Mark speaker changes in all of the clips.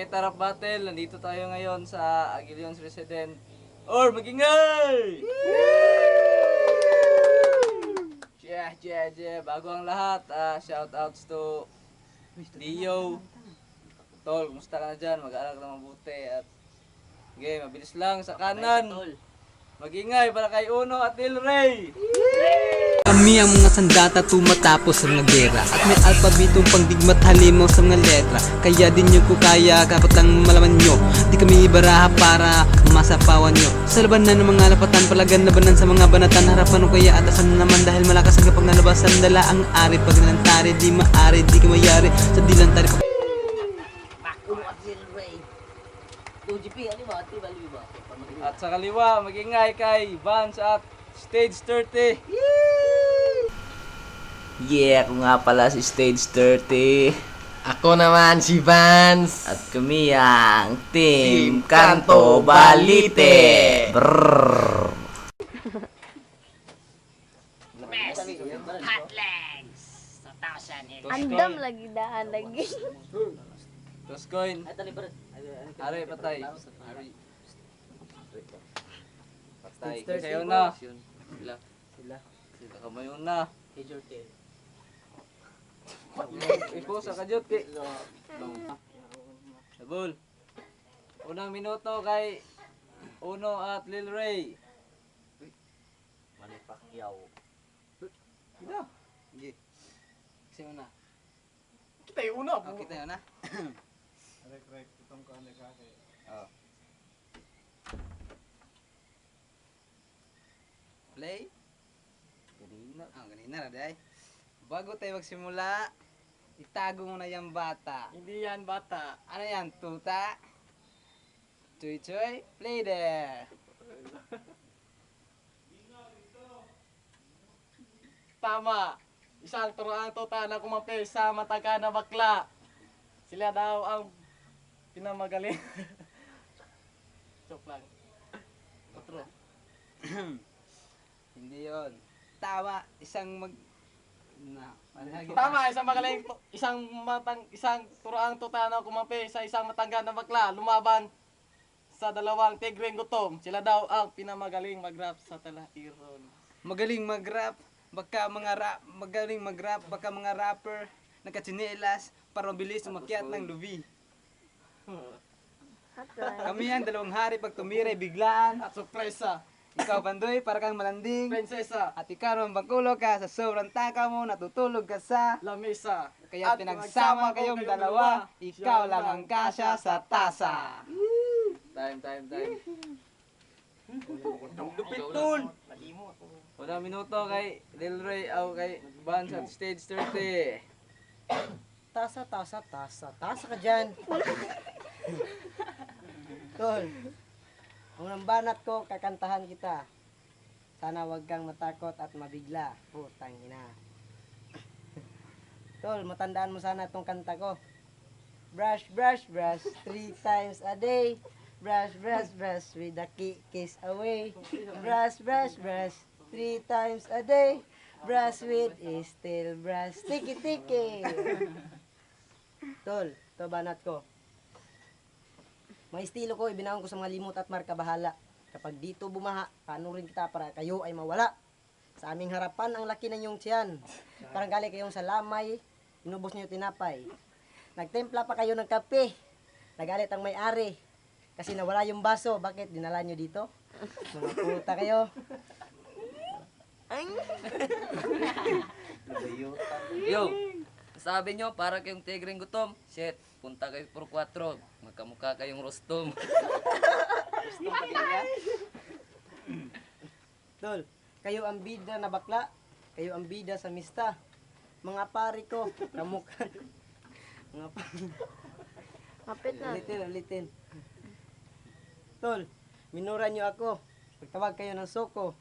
Speaker 1: Skate Rap Battle. Nandito tayo ngayon sa Aguillons Resident. Or magingay! Bago ang lahat, shoutouts to Dio. Tol, kumusta ka na dyan? Mag-aaral ka na mabuti. At okay, mabilis lang sa kanan. Magingay para kay Uno at Lil Ray.
Speaker 2: Kami ang mga sandata tumatapos ang gera at may alpabetong pangdigmat halimaw sa mga letra. Kaya din nyo ko kaya, kapat lang malaman nyo. Di kami ibaraha para masapawan nyo. Sa labanan ng mga lapatan, palagan labanan sa mga banatan. Harapan o kaya atasan na naman dahil malakas ang kapag nalabasan. Dala ang ari, pag nalantari, di maari, di ka mayari. Sa dilantari
Speaker 3: Uno at Lil Ray. 2GP, ano ba? Ati bali ba?
Speaker 1: At sa kaliwa, magingay kay Vance at Stage 30.
Speaker 3: Yeah, ako nga pala si Stage 30.
Speaker 4: Ako naman si Vance.
Speaker 3: At kami ang Team Kanto Balite. Brrrr.
Speaker 5: Hot legs. 1,000.
Speaker 6: Andam lagi daan lagi.
Speaker 1: Toss coin. Are, patay. Patay. Kayo na. Sila. Sila kamay una. Ipo sa kadyot kay. Sabol. Unang minuto kay Uno at Lil Ray.
Speaker 3: Manny Pacquiao.
Speaker 1: Ida. Sige. Kasi una.
Speaker 4: Kita yung una.
Speaker 1: Oh, kita yun na. Oh. Play. Ganina na day. Bago tayo magsimula, itago mo na yung bata.
Speaker 4: Hindi yan bata.
Speaker 1: Ano yan, tuta? Choy choy, play there.
Speaker 4: Tama. Isang turuan tuta na kumapil sa mataga na bakla. Sila daw ang pinamagaling. Joke lang. Otro.
Speaker 1: Hindi yon. Tama,
Speaker 4: Tama, isang turuan tuta na kumapil sa isang matangga na bakla. Lumaban sa dalawang tigreng gutom. Sila daw ang pinamagaling mag-rap sa talairon.
Speaker 1: Magaling mag-rap, baka mga rapper, nakatsinelas, para mabilis umakyat ng lubi. Kami yan, dalawang hari pag tumiray biglaan.
Speaker 4: At sorpresa,
Speaker 1: Ikaw, Bandoy, para kang malanding.
Speaker 4: prinsesa,
Speaker 1: At ikaw naman bangkulo ka, sa sobrang taka mo, natutulog ka sa...
Speaker 4: lamesa.
Speaker 1: Kaya pinagsama kayong dalawa, ikaw lang ang kasya sa tasa. Time. Lupit tol! Unang minuto kay Lil Ray, kay Vance at Stage 30.
Speaker 7: Tasa ka dyan. Tol, unang banat ko, kakantahan kita. Sana wag kang matakot at mabigla. Putang ina. Tol, matandaan mo sana itong kanta ko. Brush, 3 times a day. Brush, with the kiss away. Brush, 3 times a day. Brush with is still brush. Tiki. Tol, ito banat ko. May estilo ko, ibinaon ko sa mga limot at marka bahala. Kapag dito bumaha, paano rin kita para kayo ay mawala. Sa aming harapan, ang laki ng iyong tiyan. Parang galing kayong sa lamay, inubos niyo tinapay. Nagtempla pa kayo ng kape. Nagalit ang may-ari. Kasi nawala yung baso, bakit dinala niyo dito? Mga puta kayo.
Speaker 3: Yo, sabi nyo, para kayong tigreng gutom. Shit, punta kayo por 4. Magkamukha kayong rostom.
Speaker 7: Tol, kayo ang bida na bakla. Kayo ang bida sa mista. Mga pari ko, kamukha. Mga pari.
Speaker 6: Kapit na.
Speaker 7: Ulitin. Tol, minura nyo ako. Pagtawag kayo ng soko.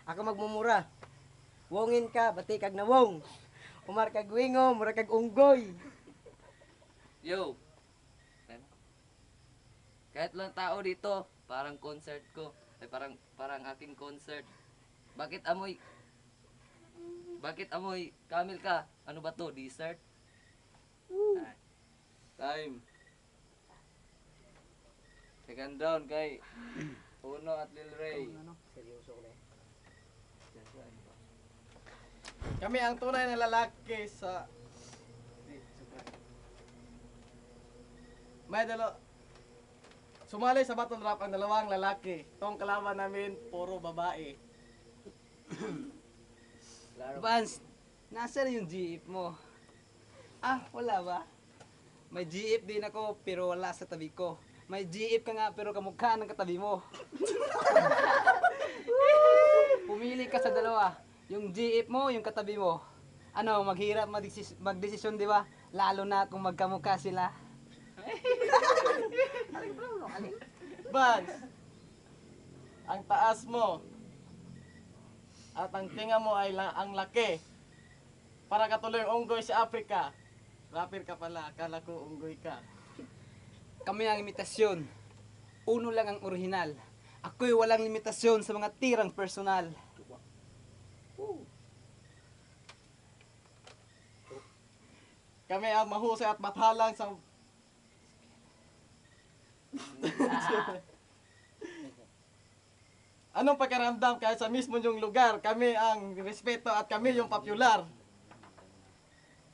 Speaker 7: Ako magmumura. Wongin ka, bati kag na wong. Umar kag wingo, mura kag unggoy.
Speaker 3: Yo, kahit lang tao dito, parang concert ko. Ay parang aking concert. Bakit amoy camel ka? Ano ba to? Dessert?
Speaker 1: Time. Second round kay Uno at Lil Ray.
Speaker 4: Kami ang tunay na lalaki sa... May sumali sa battle rap ang dalawang lalaki. Itong kalaban namin, puro babae.
Speaker 2: Vance, nasa yung jeep mo? Ah, wala ba? May jeep din ako pero wala sa tabi ko. May jeep ka nga pero kamukha ng katabi mo. Pumili ka sa dalawa. Yung jeep mo, yung katabi mo. Ano, maghirap magdesisyon, di ba? Lalo na kung magkamukha sila.
Speaker 4: Vance, ang taas mo at ang tinga mo ay ang laki. Para katuloy yung unggoy sa Africa. Rapper ka pala, akala ko unggoy ka.
Speaker 2: Kami ang imitasyon. Uno lang ang orihinal. Ako'y walang limitasyon sa mga tirang personal.
Speaker 4: Kami ang mahusay at mathalang sa... Anong pakiramdam kahit sa mismo yung lugar, kami ang respeto at kami yung popular.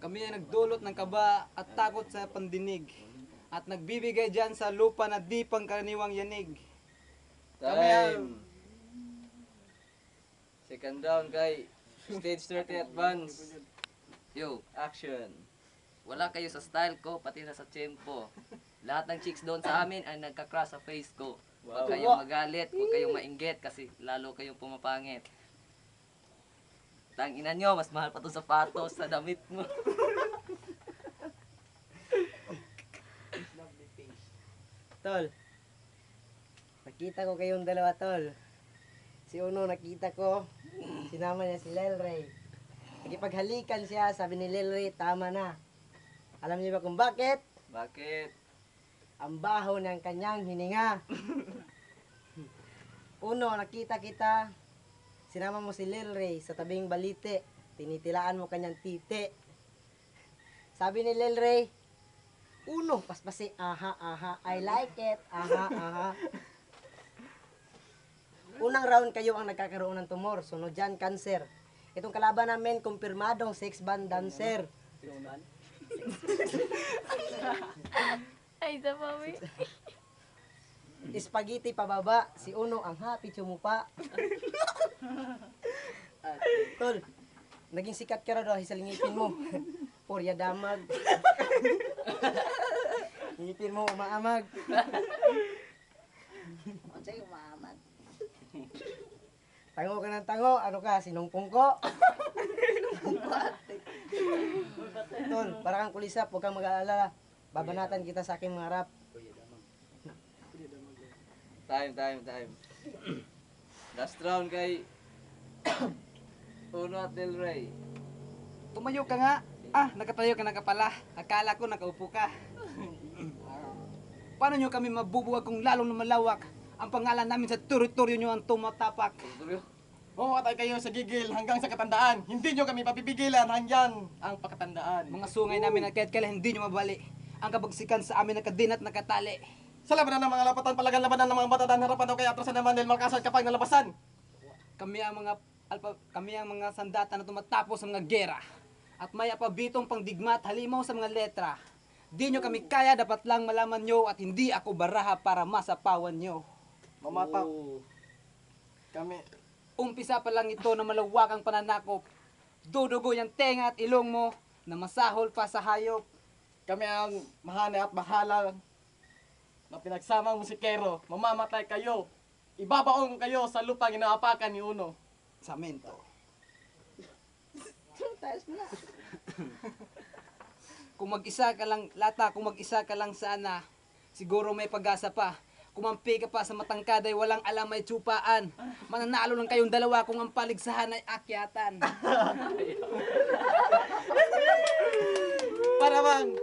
Speaker 2: Kami ay nagdulot ng kaba at takot sa pandinig. At nagbibigay dyan sa lupa na di pangkaraniwang yanig.
Speaker 1: Time. Second round kay Stage 30 Advance.
Speaker 3: Yo,
Speaker 1: Action.
Speaker 3: wala kayo sa style ko, pati na sa tempo. Lahat ng chicks doon sa amin ay nagka-crush sa face ko. Huwag kayong magalit, huwag kayong mainggit kasi lalo kayong pumapangit. Tangina nyo, mas mahal pa to sapatos sa damit mo.
Speaker 7: Tol, nakita ko kayong dalawa, tol. Si Uno nakita ko, sinama niya si Lil Ray. Nakipaghalikan siya, sabi ni Lil Ray, tama na. Alam niyo ba kung bakit?
Speaker 1: Bakit?
Speaker 7: Ang baho ng kanyang hininga. Uno, nakita kita, sinama mo si Lil Ray sa tabing balite. Tinitilaan mo kanyang titi. Sabi ni Lil Ray, Uno, paspasi, aha, aha, I like it, aha, aha. Unang round kayo ang nagkakaroon ng tumor, sunod dyan, cancer. Itong kalaban namin, kumpirmadong sex band dancer.
Speaker 6: Ay, sa mami.
Speaker 7: Spaghetti pababa, si Uno ang happy sumupa. Tol, naging sikat ka raw dahil sa lingipin mo. Porya damag. Ngipin mo umaamag.
Speaker 5: Sa'yo, maaman.
Speaker 7: Tango ka ng tango, ano ka, sinungpong ko? Tol, para kang kulisap, huwag kang mag-aalala. Babanatan kita sa aking mga rap.
Speaker 1: Time. Last round kay Uno at Lil Ray.
Speaker 2: Tumayo ka nga. Ah, nakatayo ka na ka pala. Akala ko nakaupo ka. Paano nyo kami mabubuwag kung lalong lumalawak? Ang pangalan namin sa teritoryo nyo ang tumatapak.
Speaker 4: Mamatay kayo sa gigil hanggang sa katandaan. Hindi nyo kami papipigilan hanggang ang pakatandaan.
Speaker 2: Mga sungay namin na kahit kailan hindi nyo mabali. Ang kabagsikan sa amin nakadinat nakatali.
Speaker 4: Sa labanan ng mga lapatan, palagan labanan ng mga batadan, harapan daw kay atrasan naman dahil markasan kapag nalabasan.
Speaker 2: Kami ang mga sandata na tumatapos sa mga gera. At may apabitong pangdigma at halimaw sa mga letra. Di nyo kami kaya, dapat lang malaman nyo at hindi ako baraha para masapawan nyo.
Speaker 4: Mamata. Kami.
Speaker 2: Umpisa pa lang ito na malawakang pananakop. Dudugo yung tenga at ilong mo na masahol pa sa hayop.
Speaker 4: Kami ang mahane at bahala na pinagsamang musikero. Mamamatay kayo. Ibabaong kayo sa lupang inaapakan ni Uno.
Speaker 2: Samento. Kung mag-isa ka lang, Lata, kung mag-isa ka lang sana, siguro may pag-asa pa. Kumampi ka pa sa matangkaday, walang alam may tsupaan. Mananalo lang kayong dalawa kung ang paligsahan ay akyatan.
Speaker 4: Para bang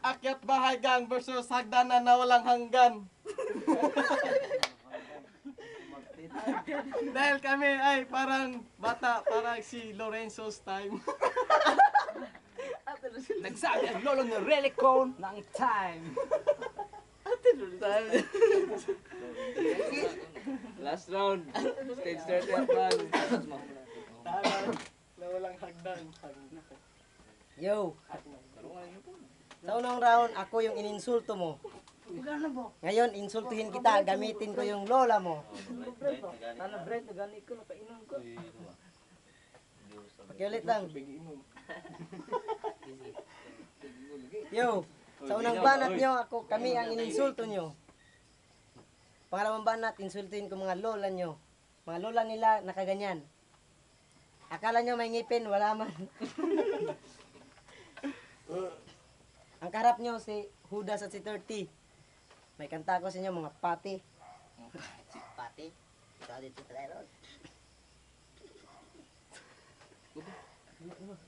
Speaker 4: akyat bahay gang versus hagdanan na walang hanggan. Dahil kami ay parang bata, parang si Lorenzo's time.
Speaker 2: Nagsabi ang lolo ni Relicon ng time.
Speaker 1: Last round. Stage 30 Hakbang.
Speaker 4: Tahanan na walang hagdan.
Speaker 7: Yo. Sa unang round, ako yung ininsulto mo. Ngayon, insultuhin kita, gamitin ko yung lola mo. Pakiulit lang. Yo, sa unang banat nyo, kami ang ininsulto nyo. Pangalawang banat, insultuhin ko mga lola nyo. Mga lola nila nakaganyan. Akala nyo may ngipin, wala man. Ang karap nyo si Judas at si 30. May kanta ko sa inyo mga pati.
Speaker 5: Pati.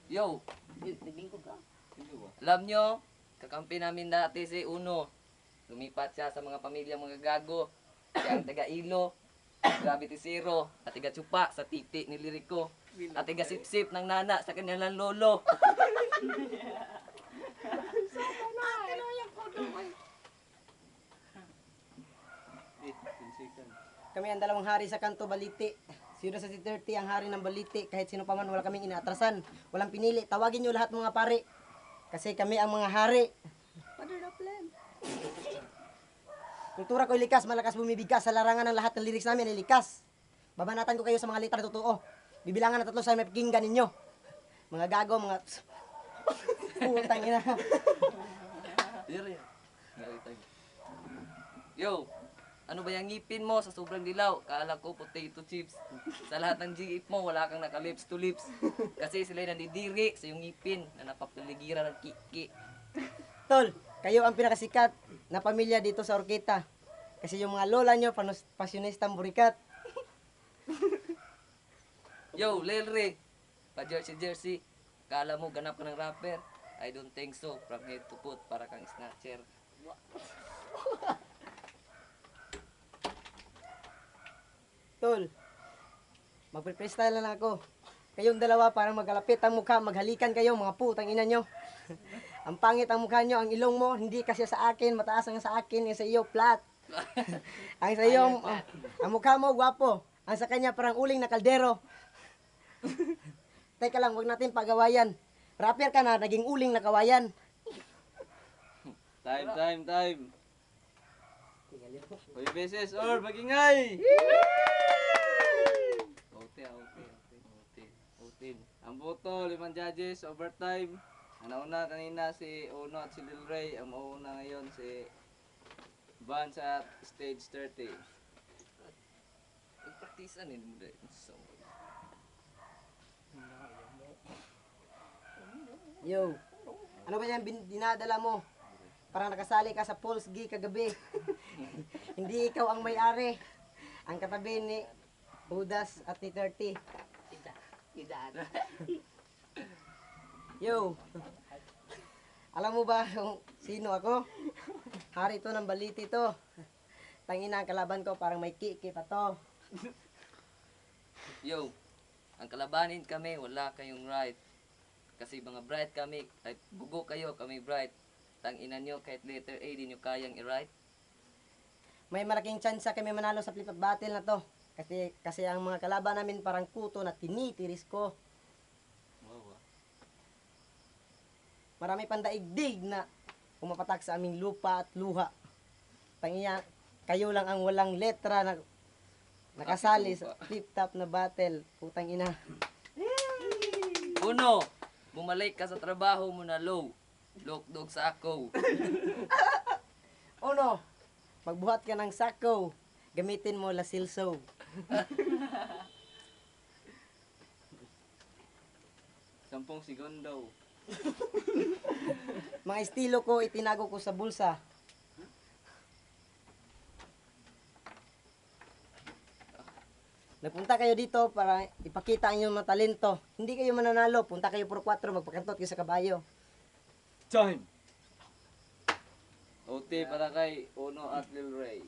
Speaker 3: Yo, alam nyo, kakampi namin dati si Uno. Lumipat siya sa mga pamilya mga gago. Siya ang taga-ilo, Gravity Zero, at taga-tsupa sa titi ni Lirico. At taga-sip-sip ng nana sa kanilang lolo.
Speaker 7: Kami ang dalawang hari sa kanto Baliti. Si Judas at si 30 ang hari ng Baliti. Kahit sino pa man, wala kaming inaatrasan. Walang pinili. Tawagin nyo lahat mga pare. Kasi kami ang mga hari. Kultura ko likas, malakas bumibigkas. Sa larangan ng lahat ng lyrics namin ay likas. Babanatan ko kayo sa mga letra na totoo. Bibilangan na 3 sa may pakinggan ninyo. Mga gago, mga... Putang ina.
Speaker 3: Yo, ano ba yung ngipin mo sa sobrang dilaw? Kala ko potato chips. Sa lahat ng GF mo, wala kang naka-lips to lips. Kasi sila'y nandidiri sa yung ngipin na napapaligiran ng kiki.
Speaker 7: Tol, kayo ang pinakasikat na pamilya dito sa Orkita. Kasi yung mga lola nyo, pasyonistang burikat.
Speaker 3: Yo, Lelre, pa-jersey. Kala mo ganap ka ng rapper? I don't think so. From head to foot, para kang snatcher.
Speaker 7: Tol, magpe-freestyle na lang ako. Kayong dalawa parang magkalapit ang mukha, maghalikan kayo, mga putang ina nyo. Ang pangit ang mukha nyo, ang ilong mo, hindi kasi sa akin, mataas ang sa akin, yung sa iyo, flat. Ang sa iyo, ang mukha mo, gwapo. Ang sa kanya, parang uling na kaldero. Teka lang, wag natin pagawayan. Rapper ka na, naging uling na kawayan.
Speaker 1: Time. Hoy beses or magingay. Otin. Ang boto, 5 judges, overtime. Ang nauna kanina si Uno at si Lil Ray. Ang mauna ngayon si Vance at stage 30.
Speaker 3: Nagpraktisan mo dahil. So,
Speaker 7: Yo, ano ba yan dinadala mo? Parang nakasali ka sa Pulse G kagabi. Hindi ikaw ang may-ari. Ang katabi ni Judas at ni 30. Yo, alam mo ba kung sino ako? Hari to ng Baliti to. Tangina ang kalaban ko, parang may kiki pa to.
Speaker 3: yo, ang kalabanin kami, wala kayong right. Kasi mga bright kami, ay bugo kayo, kami bright. Tanginan nyo, kahit letter A, di nyo kayang i-write.
Speaker 7: May malaking chance kami manalo sa flip-up battle na to. Kasi ang mga kalaban namin parang kuto na tinitiris ko. Marami pang daigdig na pumapatak sa aming lupa at luha. Tangiya, kayo lang ang walang letra na nakasali sa flip-top na battle. Putang ina.
Speaker 3: Uno, bumalik ka sa trabaho mo na low. Lokdog sa ako.
Speaker 7: Uno, magbuhat ka ng sako. Gamitin mo la silso.
Speaker 1: Sampung segundo.
Speaker 7: Mga estilo ko, itinago ko sa bulsa. Nagpunta kayo dito para ipakita ang inyong mga talento. Hindi kayo mananalo, punta kayo por 4, magpakantot kayo sa kabayo.
Speaker 1: Time. OT para kay Uno at Lil Ray.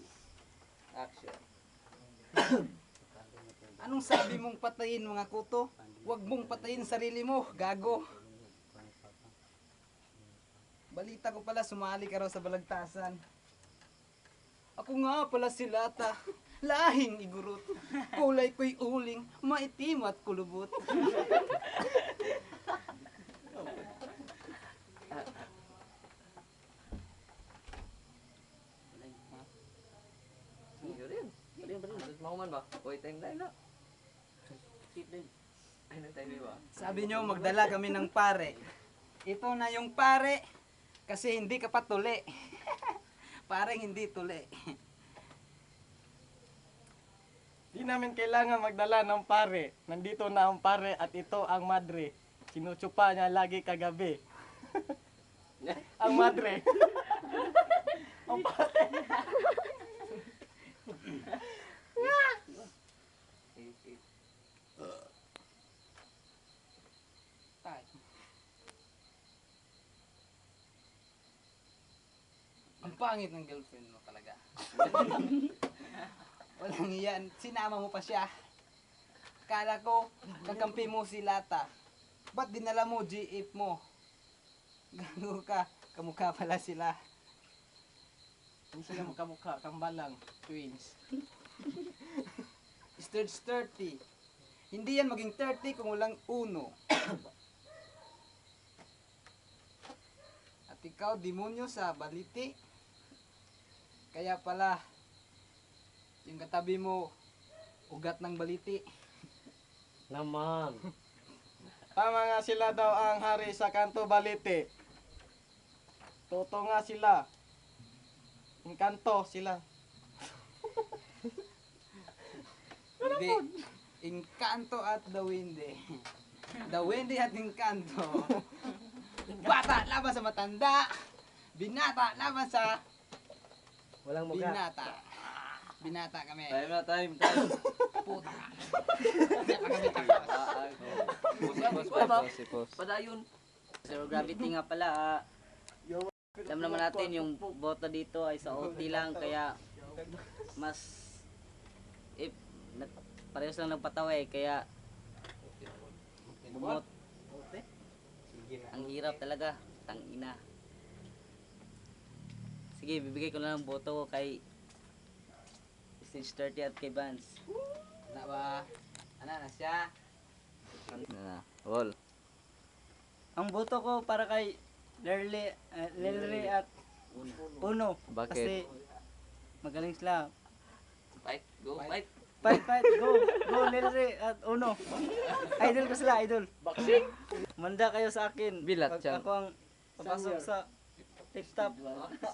Speaker 1: Action.
Speaker 2: Anong sabi mong patayin mga kuto? Huwag mong patayin sarili mo, gago. Balita ko pala sumali ka raw sa balagtasan. Ako nga pala si Lata, lahing igurot. Kulay ko'y uling, maitim at kulubot.
Speaker 3: Sige rin. Bali. Mahuman ba? Uy, time na. Ay, nang-time ba?
Speaker 2: Sabi nyo, magdala kami ng pare. Ito na yung pare, kasi hindi ka pa tuli. Parang hindi tuli.
Speaker 4: Di namin kailangan magdala ng pare. Nandito na ang pare at ito ang madre. Sinutsupa niya lagi kagabi. Ang madre. Ang pare.
Speaker 2: Tay. Ang pangit ng girlfriend mo talaga. Walang iyan. Sinama mo pa siya. Kala ko, kakampi mo si Lata. Ba't dinala mo GF mo? Gago ka. Kamukha pala sila.
Speaker 4: Hindi sila magkamukha. Kambalang. Twins.
Speaker 2: Sturge 30. Hindi yan maging 30 kung walang uno. At ikaw, demonyo sa baliti. Kaya pala, yung katabi mo, ugat ng baliti.
Speaker 7: Naman.
Speaker 4: Tama nga sila daw ang hari sa kanto balite. Toto nga sila. Inkanto sila.
Speaker 2: Hindi. Inkanto at the windy. The windy at inkanto. Bata laban sa matanda. Binata laban sa
Speaker 7: Walang mukha.
Speaker 2: binata. Binata kami.
Speaker 3: Time na, time.
Speaker 2: Puta.
Speaker 3: Padayon.
Speaker 5: Zero gravity nga pala. Alam naman natin yung boto dito ay sa OT lang kaya mas parehas lang nagpatawa kaya bumot. Ang hirap talaga, tangina. Sige, bibigay ko na ng boto ko kay Stage 30 at kay Vance.
Speaker 2: Ano ba? Ano na siya?
Speaker 3: Wall.
Speaker 5: Ang boto ko para kay Lelre at Uno.
Speaker 3: Bakit?
Speaker 5: Kasi magaling sila.
Speaker 3: Fight. Go, fight.
Speaker 5: Fight, go Lelre at Uno. Idol ko sila, idol. Boxing? Manda kayo sa akin.
Speaker 3: Bilat
Speaker 5: Pag
Speaker 3: siya.
Speaker 5: ako ang papasok sa TikTok,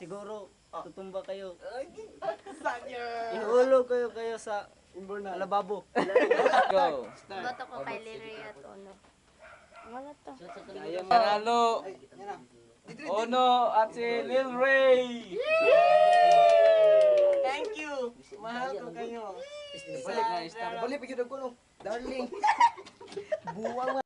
Speaker 5: siguro tutumba kayo. Ihulog kayo sa lababo.
Speaker 3: Let's go.
Speaker 6: Boto ko kay Liray at Ono. Mga to.
Speaker 3: Panalo. Ono at si Lil Ray.
Speaker 4: Thank you. Mahal ko kayo.
Speaker 2: Balik na, balik pa yun ang kuno. Darling. Buwang